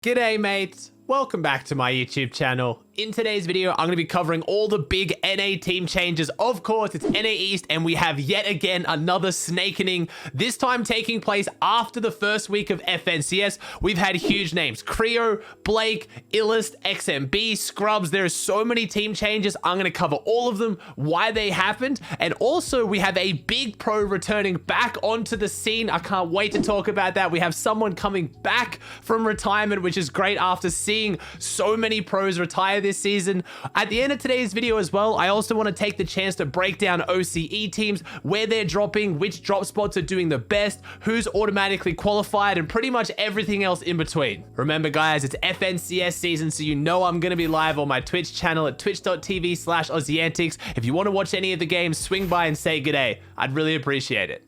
G'day mates, welcome back to my YouTube channel. In today's video, I'm going to be covering all the big NA team changes. Of course, it's NA East, and we have yet again another Snakening, this time taking place after the first week of FNCS. We've had huge names: Kreo, Blake, Illest, XMB, Scrubs. There are so many team changes. I'm going to cover all of them, why they happened, and also we have a big pro returning back onto the scene. I can't wait to talk about that. We have someone coming back from retirement, which is great after seeing so many pros retire this season. At the end of today's video as well, I also want to take the chance to break down OCE teams, where they're dropping, which drop spots are doing the best, who's automatically qualified, and pretty much everything else in between. Remember guys, it's FNCS season, so you know I'm going to be live on my Twitch channel at twitch.tv/Aussie Antics. If you want to watch any of the games, swing by and say g'day. I'd really appreciate it.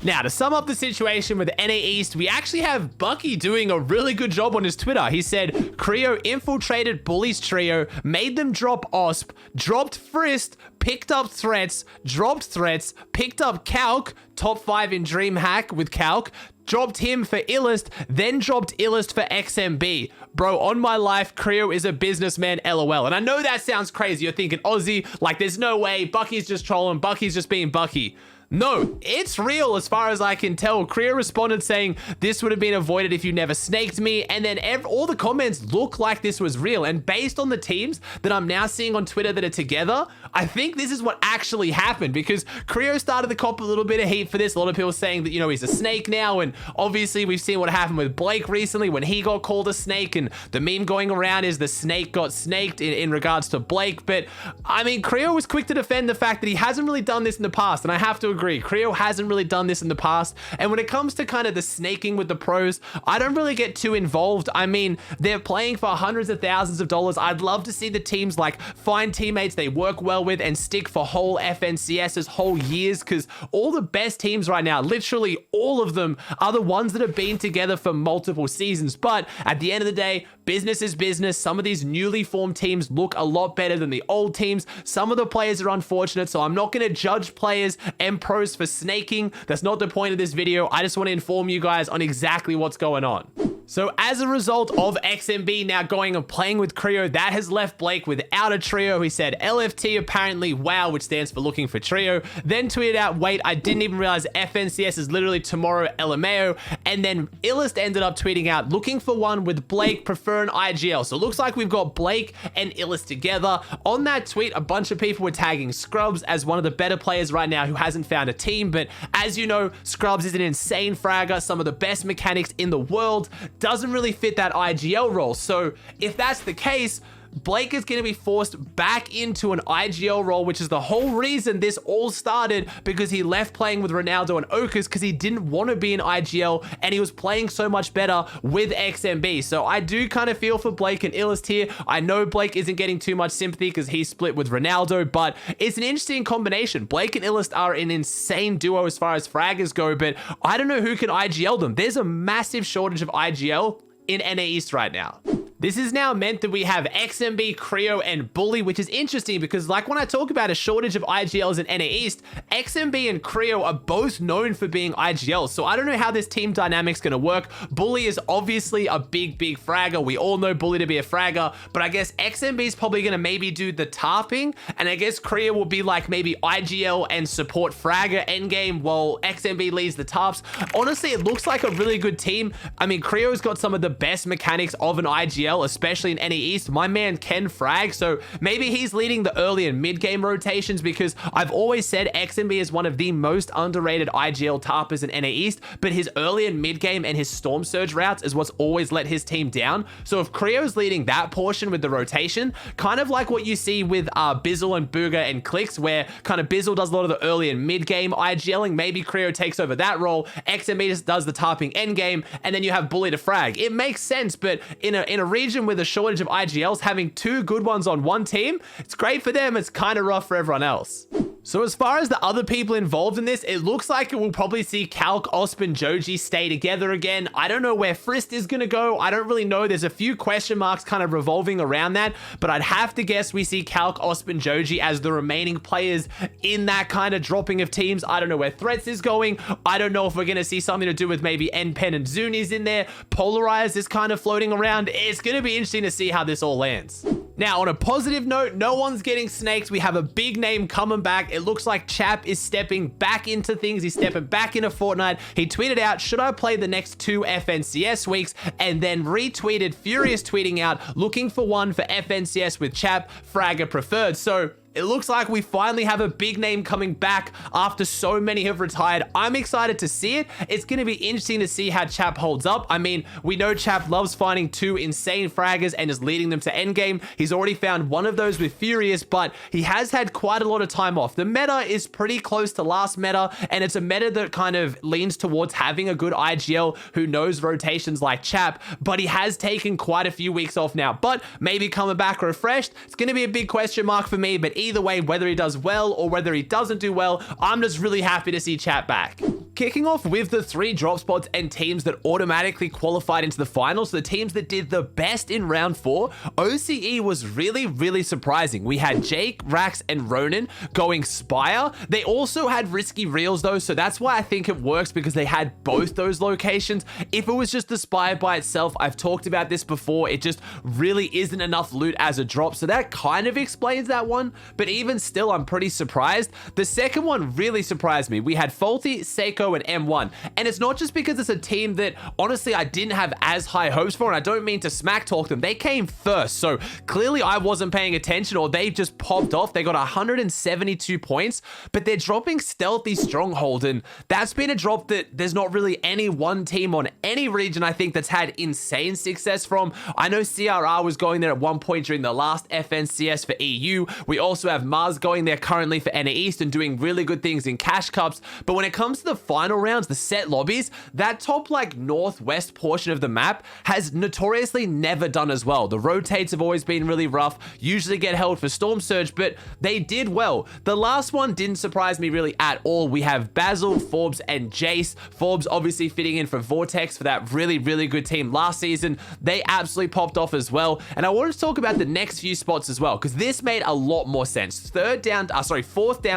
Now, to sum up the situation with NA East, we actually have Bucky doing a really good job on his Twitter. He said, Kreo infiltrated Bully's trio, made them drop OSP, dropped Frist, picked up threats, dropped threats, picked up Calc, top 5 in DreamHack with Calc, dropped him for Illest, then dropped Illest for XMB. Bro, on my life, Kreo is a businessman, LOL. And I know that sounds crazy. You're thinking, Aussie, like there's no way, Bucky's just trolling, Bucky's just being Bucky. No, it's real as far as I can tell. Kreo responded saying, this would have been avoided if you never snaked me. And then all the comments look like this was real. And based on the teams that I'm now seeing on Twitter that are together, I think this is what actually happened, because Kreo started to cop a little bit of heat for this. A lot of people saying that, you know, he's a snake now. And obviously we've seen what happened with Blake recently when he got called a snake. And the meme going around is the snake got snaked in regards to Blake. But I mean, Kreo was quick to defend the fact that he hasn't really done this in the past. And I have to agree. Kreo hasn't really done this in the past, and when it comes to kind of the snaking with the pros, I don't really get too involved. I mean, they're playing for hundreds of thousands of dollars. I'd love to see the teams like find teammates they work well with and stick for whole FNCS's whole years, because all the best teams right now, literally all of them, are the ones that have been together for multiple seasons. But at the end of the day, business is business. Some of these newly formed teams look a lot better than the old teams. Some of the players are unfortunate, so I'm not going to judge players and pros for snaking. That's not the point of this video. I just want to inform you guys on exactly what's going on. So as a result of XMB now going and playing with Kreo, that has left Blake without a trio. He said LFT apparently wow, which stands for looking for trio, then tweeted out, wait, I didn't even realize FNCS is literally tomorrow, LMAO. And then Illest ended up tweeting out, looking for one with Blake, prefer an IGL. So it looks like we've got Blake and Illest together. On that tweet, a bunch of people were tagging Scrubs as one of the better players right now who hasn't found a team. But as you know, Scrubs is an insane fragger, some of the best mechanics in the world, doesn't really fit that IGL role. So if that's the case, Blake is going to be forced back into an IGL role, which is the whole reason this all started, because he left playing with Ronaldo and Okas because he didn't want to be in IGL and he was playing so much better with XMB. So I do kind of feel for Blake and Illest here. I know Blake isn't getting too much sympathy because he's split with Ronaldo, but it's an interesting combination. Blake and Illest are an insane duo as far as fraggers go, but I don't know who can IGL them. There's a massive shortage of IGL in NA East right now. This is now meant that we have XMB, Kreo, and Bully, which is interesting because like when I talk about a shortage of IGLs in NA East, XMB and Kreo are both known for being IGLs. So I don't know how this team dynamic's going to work. Bully is obviously a big fragger. We all know Bully to be a fragger, but I guess XMB is probably going to maybe do the tarping, and I guess Kreo will be like maybe IGL and support fragger endgame while XMB leads the tarps. Honestly, it looks like a really good team. I mean, Kreo's got some of the best mechanics of an IGL, especially in NA East. My man can frag, so maybe he's leading the early and mid game rotations, because I've always said XMB is one of the most underrated IGL tarpers in NA East, but his early and mid game and his storm surge routes is what's always let his team down. So if Kreo's leading that portion with the rotation, kind of like what you see with Bizzle and Booger and Clicks, where kind of Bizzle does a lot of the early and mid game IGLing, maybe Kreo takes over that role, XMB just does the tarping end game, and then you have Bully to frag. It makes sense, but in a region with a shortage of IGLs, having two good ones on one team, it's great for them, it's kind of rough for everyone else. So as far as the other people involved in this, it looks like it will probably see Calc, Osp, and Joji stay together again. I don't know where Frist is going to go. I don't really know. There's a few question marks kind of revolving around that, but I'd have to guess we see Calc, Osp, and Joji as the remaining players in that kind of dropping of teams. I don't know where Threats is going. I don't know if we're going to see something to do with maybe NPen and Zuni's in there. Polarize is kind of floating around. It's going to be interesting to see how this all lands. Now, on a positive note, no one's getting snaked. We have a big name coming back. It looks like Chap is stepping back into things. He's stepping back into Fortnite. He tweeted out, should I play the next 2 FNCS weeks? And then retweeted, furious tweeting out, looking for one for FNCS with Chap, Fragger preferred. So it looks like we finally have a big name coming back after so many have retired. I'm excited to see it. It's going to be interesting to see how Chap holds up. I mean, we know Chap loves finding 2 insane fraggers and is leading them to endgame. He's already found one of those with Furious, but he has had quite a lot of time off. The meta is pretty close to last meta, and it's a meta that kind of leans towards having a good IGL who knows rotations like Chap, but he has taken quite a few weeks off now, but maybe coming back refreshed. It's going to be a big question mark for me, but either way, whether he does well or whether he doesn't do well, I'm just really happy to see Chap back. Kicking off with the 3 drop spots and teams that automatically qualified into the finals, the teams that did the best in round 4, OCE was really surprising. We had Jake, Rax, and Ronan going Spire. They also had Risky Reels though, so that's why I think it works, because they had both those locations. If it was just the Spire by itself, I've talked about this before, it just really isn't enough loot as a drop, so that kind of explains that one, but even still, I'm pretty surprised. The second one really surprised me. We had Faulty, Seiko, and M1, and it's not just because it's a team that honestly I didn't have as high hopes for, and I don't mean to smack talk them. They came first, so clearly I wasn't paying attention, or they just popped off. They got 172 points, but they're dropping Stealthy Stronghold, and that's been a drop that there's not really any one team on any region I think that's had insane success from. I know CRR was going there at one point during the last FNCS for EU. We also have Mars going there currently for NA East and doing really good things in Cash Cups, but when it comes to the final rounds, the set lobbies, that top like northwest portion of the map has notoriously never done as well. The rotates have always been really rough, usually get held for Storm Surge, but they did well. The last one didn't surprise me really at all. We have Basil, Forbes, and Jace. Forbes obviously fitting in for Vortex for that really good team last season. They absolutely popped off as well, and I wanted to talk about the next few spots as well, because this made a lot more sense. Fourth down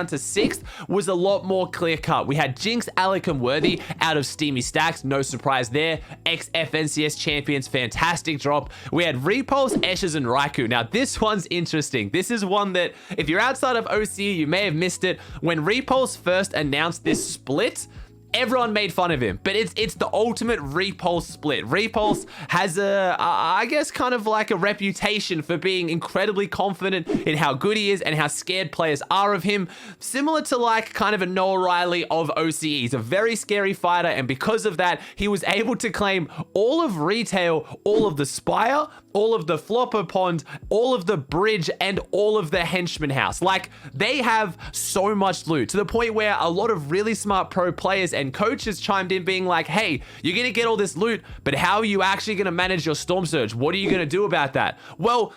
to 6th was a lot more clear cut. We had Jinx, Alec, and Worthy out of Steamy Stacks, no surprise there. Ex-FNCS champions, fantastic drop. We had Repulse, Eshes, and Raikou. Now this one's interesting. This is one that if you're outside of OCE, you may have missed it. When Repulse first announced this split, everyone made fun of him, but it's the ultimate Repulse split. Repulse has I guess kind of like a reputation for being incredibly confident in how good he is and how scared players are of him. Similar to like kind of a Noah Riley of OCE. He's a very scary fighter, and because of that, he was able to claim all of retail, all of the Spire, all of the Flopper Pond, all of the bridge, and all of the Henchman House. Like, they have so much loot to the point where a lot of really smart pro players and coaches chimed in being like, hey, you're gonna get all this loot, but how are you actually gonna manage your Storm Surge? What are you gonna do about that? Well,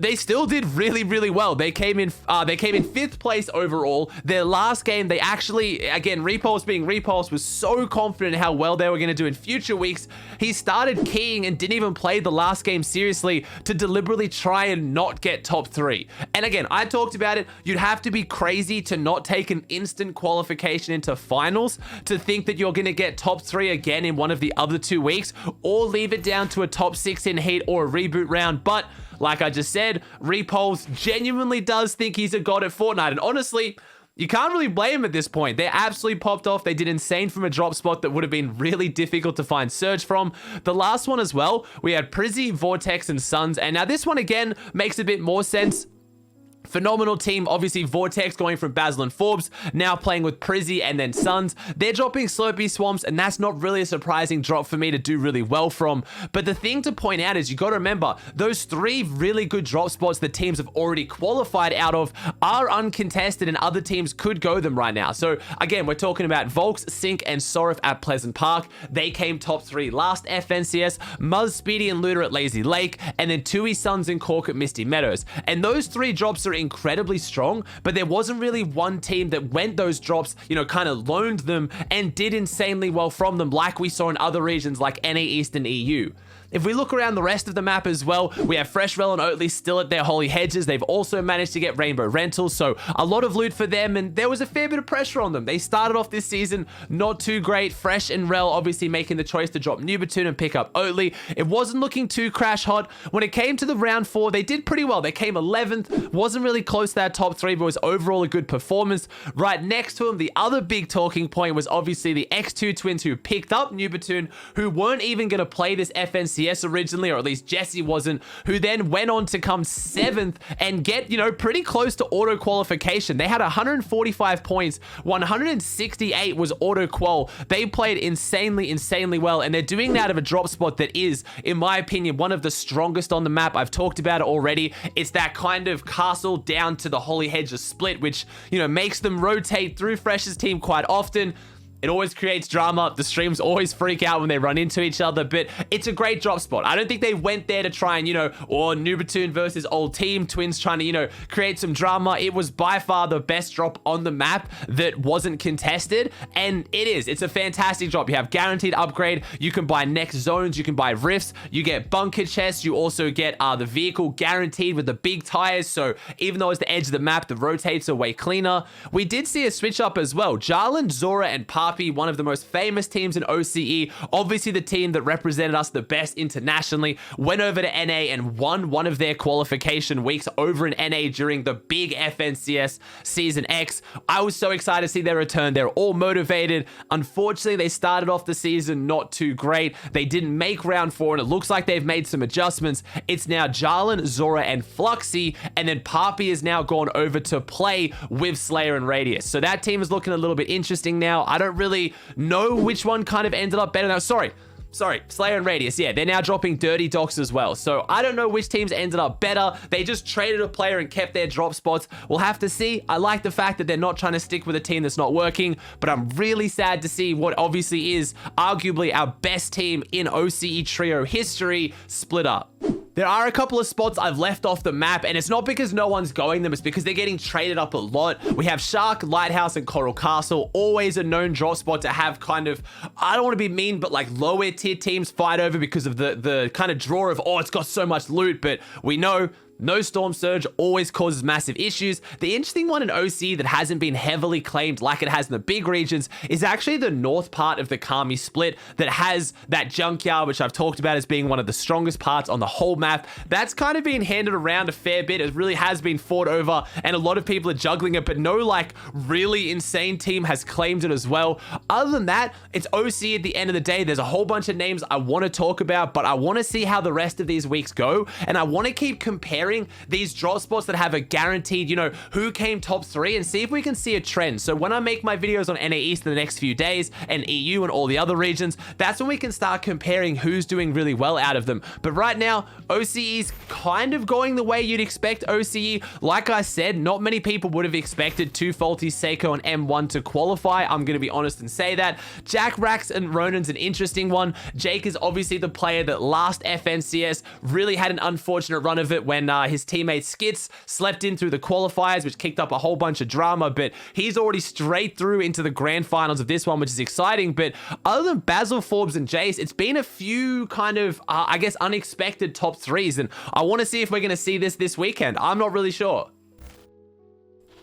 they still did really well. They came in 5th place overall. Their last game, they actually, again, Repulse being Repulse, was so confident in how well they were going to do in future weeks. He started keying and didn't even play the last game seriously to deliberately try and not get top 3. And again, I talked about it. You'd have to be crazy to not take an instant qualification into finals to think that you're going to get top 3 again in one of the other 2 weeks, or leave it down to a top 6 in heat or a reboot round. But like I just said, Repulse genuinely does think he's a god at Fortnite. And honestly, you can't really blame him at this point. They absolutely popped off. They did insane from a drop spot that would have been really difficult to find Surge from. The last one as well, we had Prizzy, Vortex, and Suns. And now this one again makes a bit more sense. Phenomenal team, obviously. Vortex going from Basil and Forbes, now playing with Prizzy and then Suns. They're dropping Slurpee Swamps, and that's not really a surprising drop for me to do really well from. But the thing to point out is you got to remember, those 3 really good drop spots that teams have already qualified out of are uncontested, and other teams could go them right now. So again, we're talking about Volks, Sync, and Sorif at Pleasant Park. They came top 3 last FNCS. Muzz, Speedy, and Looter at Lazy Lake, and then Tui, Suns, and Cork at Misty Meadows. And those 3 drops are incredibly strong, but there wasn't really one team that went those drops, you know, kind of loaned them and did insanely well from them like we saw in other regions like NA East and EU. If we look around the rest of the map as well, we have Freshwell and Oatley still at their Holy Hedges. They've also managed to get Rainbow Rentals, so a lot of loot for them, and there was a fair bit of pressure on them. They started off this season not too great. Fresh and Rel obviously making the choice to drop Newbatoon and pick up Oatley. It wasn't looking too crash hot. When it came to the round 4, they did pretty well. They came 11th, wasn't really close to that top 3, but was overall a good performance. Right next to them, the other big talking point was obviously the X2 twins who picked up Newbatoon, who weren't even going to play this FNCS originally, or at least Jesse wasn't, who then went on to come 7th and get, you know, pretty close to auto qualification. They had 145 points, 168 was auto qual. They played insanely well, and they're doing that out of a drop spot that is, in my opinion, one of the strongest on the map. I've talked about it already. It's that kind of castle down to the Holy Hedges split, which, you know, makes them rotate through Fresh's team quite often. It always creates drama. The streams always freak out when they run into each other, but it's a great drop spot. I don't think they went there to try and, you know, or Newbatoon versus old team, twins trying to, you know, create some drama. It was by far the best drop on the map that wasn't contested, and it is. It's a fantastic drop. You have guaranteed upgrade. You can buy next zones. You can buy rifts. You get bunker chests. You also get the vehicle guaranteed with the big tires, so even though it's the edge of the map, the rotates are way cleaner. We did see a switch up as well. Jarlan, Zora, and Parp, one of the most famous teams in OCE, obviously the team that represented us the best internationally, went over to NA and won one of their qualification weeks over in NA during the big FNCS Season X. I was so excited to see their return. They're all motivated. Unfortunately, they started off the season not too great. They didn't make round 4, and it looks like they've made some adjustments. It's now Jarlan, Zora, and Fluxy, and then Parpy has now gone over to play with Slayer and Radius. So that team is looking a little bit interesting now. I don't really know which one kind of ended up better now. Sorry, Slayer and Radius. Yeah, they're now dropping Dirty Docs as well. So I don't know which teams ended up better. They just traded a player and kept their drop spots. We'll have to see. I like the fact that they're not trying to stick with a team that's not working, but I'm really sad to see what obviously is arguably our best team in OCE Trio history split up. There are a couple of spots I've left off the map, and it's not because no one's going them, it's because they're getting traded up a lot. We have Shark, Lighthouse, and Coral Castle, always a known drop spot to have kind of, I don't want to be mean, but like lower tier teams fight over because of the kind of draw of, oh, it's got so much loot, but we know no Storm Surge always causes massive issues. The interesting one in OC that hasn't been heavily claimed like it has in the big regions is actually the north part of the Kami split that has that junkyard, which I've talked about as being one of the strongest parts on the whole map. That's kind of been handed around a fair bit. It really has been fought over, and a lot of people are juggling it, but no like really insane team has claimed it as well. Other than that, it's OC at the end of the day. There's a whole bunch of names I want to talk about, but I want to see how the rest of these weeks go, and I want to keep comparing these drop spots that have a guaranteed, you know, who came top 3, and see if we can see a trend. So when I make my videos on NA East in the next few days, and EU and all the other regions, that's when we can start comparing who's doing really well out of them. But right now, OCE's kind of going the way you'd expect OCE. Like I said, not many people would have expected 2 Faulty, Seiko, and M1 to qualify. I'm going to be honest and say that. Jack, Rax, and Ronan's an interesting one. Jake is obviously the player that last FNCS really had an unfortunate run of it when his teammate Skits slept in through the qualifiers, which kicked up a whole bunch of drama, but he's already straight through into the grand finals of this one, which is exciting. But other than Basil, Forbes, and Jace, it's been a few kind of, I guess, unexpected top 3s, and I want to see if we're going to see this weekend. I'm not really sure.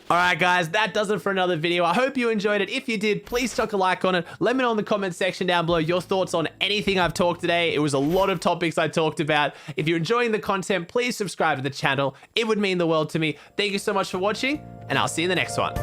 Alright guys, that does it for another video. I hope you enjoyed it. If you did, please chuck a like on it. Let me know in the comment section down below your thoughts on anything I've talked today. It was a lot of topics I talked about. If you're enjoying the content, please subscribe to the channel. It would mean the world to me. Thank you so much for watching, and I'll see you in the next one.